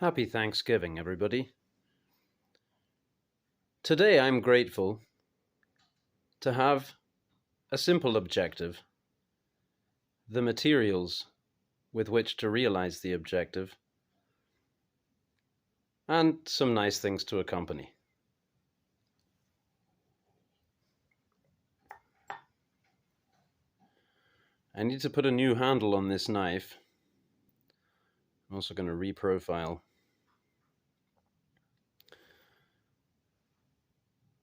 Happy Thanksgiving, everybody. Today I'm grateful to have a simple objective, the materials with which to realize the objective, and some nice things to accompany. I need to put a new handle on this knife. I'm also going to reprofile.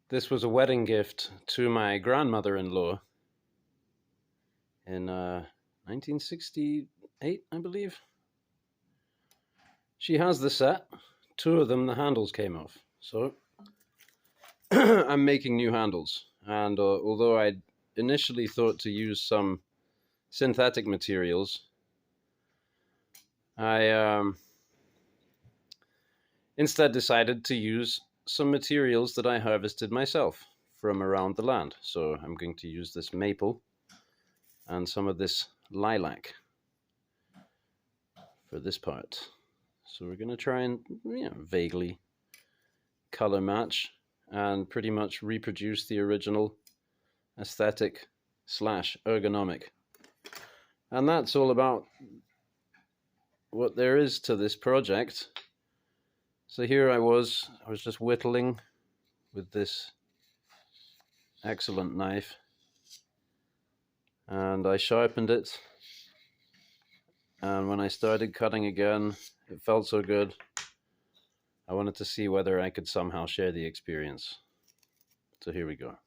This was a wedding gift to my grandmother-in-law in 1968, I believe. She has the set. Two of them, the handles came off. So I'm making new handles. And although I initially thought to use some synthetic materials, I instead decided to use some materials that I harvested myself from around the land. So I'm going to use this maple and some of this lilac for this part. So we're going to try and vaguely color match and pretty much reproduce the original aesthetic / ergonomic. And that's all about what there is to this project. So here I was just whittling with this excellent knife, and I sharpened it, and when I started cutting again, it felt so good. I wanted to see whether I could somehow share the experience. So here we go.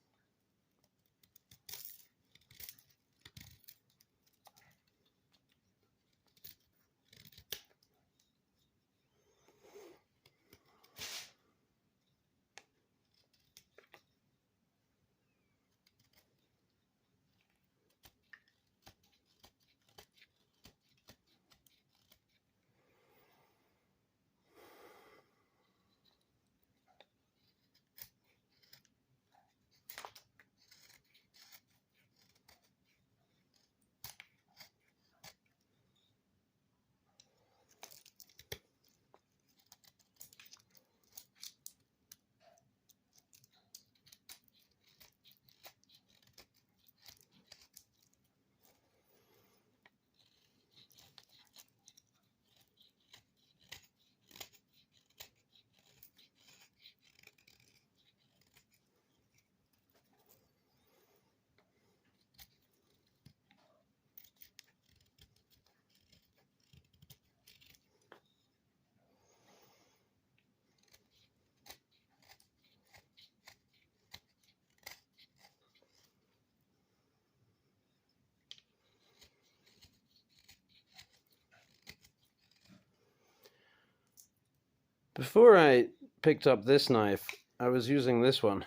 Before I picked up this knife, I was using this one,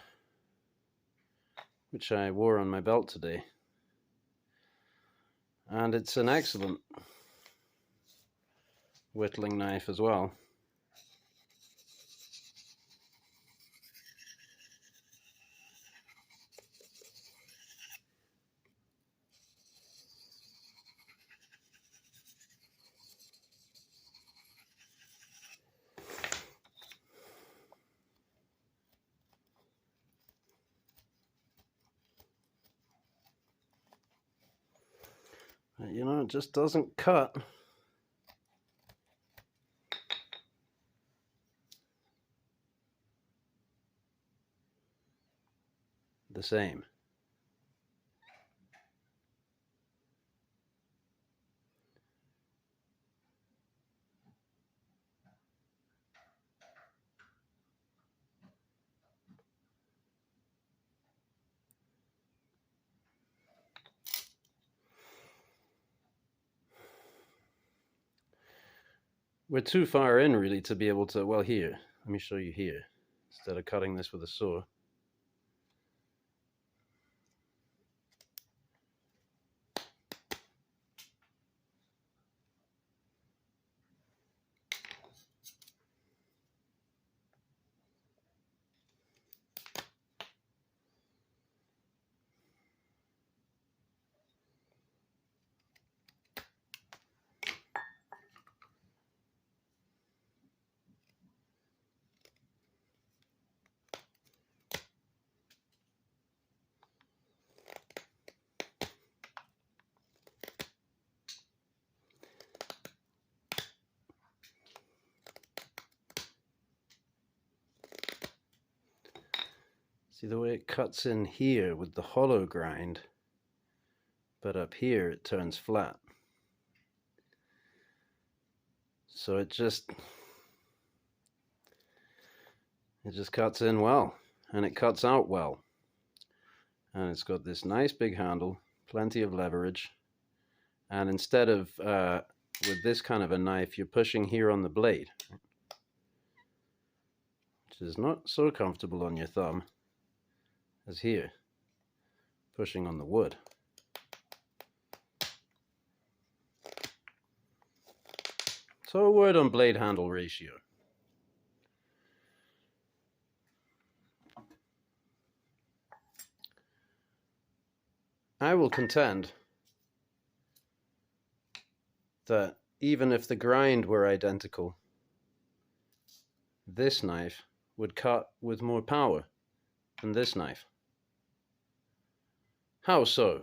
which I wore on my belt today. And it's an excellent whittling knife as well. It just doesn't cut. The same. We're too far in really to be able to, well, here, let me show you here, instead of cutting this with a saw. See the way it cuts in here with the hollow grind, but up here it turns flat. So it just cuts in well, and it cuts out well. And it's got this nice big handle, plenty of leverage. And instead of, with this kind of a knife, you're pushing here on the blade, which is not so comfortable on your thumb as here, pushing on the wood. So a word on blade handle ratio. I will contend that even if the grind were identical, this knife would cut with more power than this knife. How so,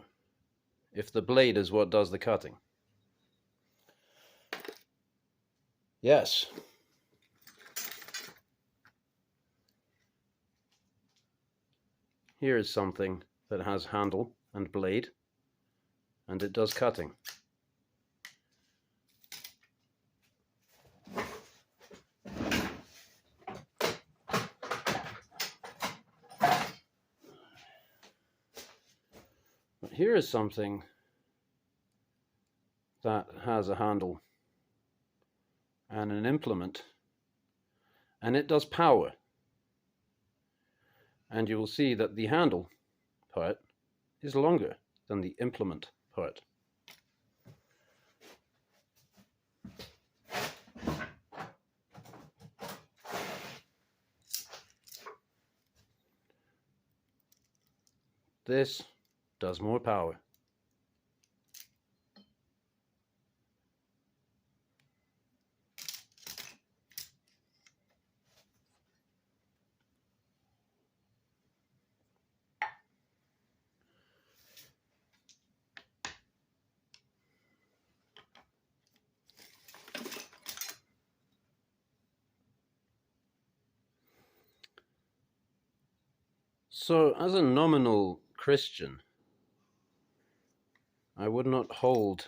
if the blade is what does the cutting? Yes. Here is something that has handle and blade, and it does cutting. But here is something that has a handle and an implement, and it does power. And you will see that the handle part is longer than the implement part. This does more power. So, as a nominal Christian, I would not hold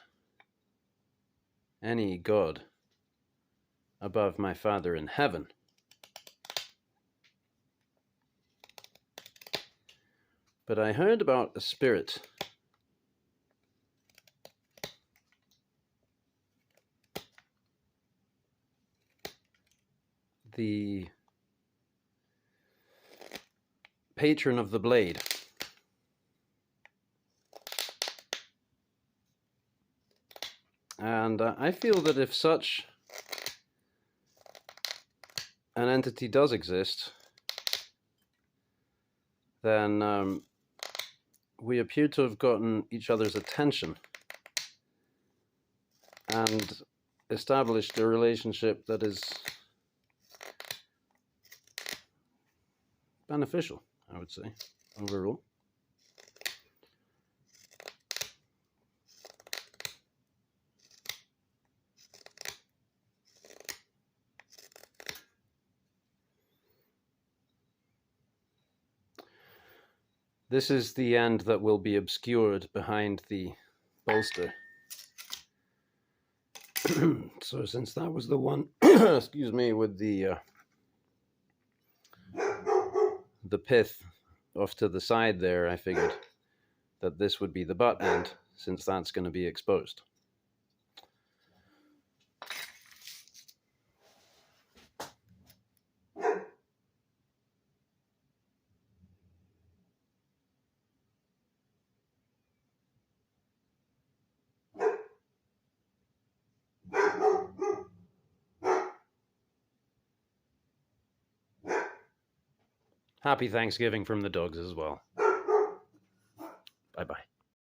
any God above my Father in heaven. But I heard about a spirit the patron of the blade. And I feel that if such an entity does exist, then we appear to have gotten each other's attention and established a relationship that is beneficial, I would say, overall. This is the end that will be obscured behind the bolster. So since that was the one, excuse me, with the pith off to the side there, I figured that this would be the butt end, since that's going to be exposed. Happy Thanksgiving from the dogs as well. Bye-bye.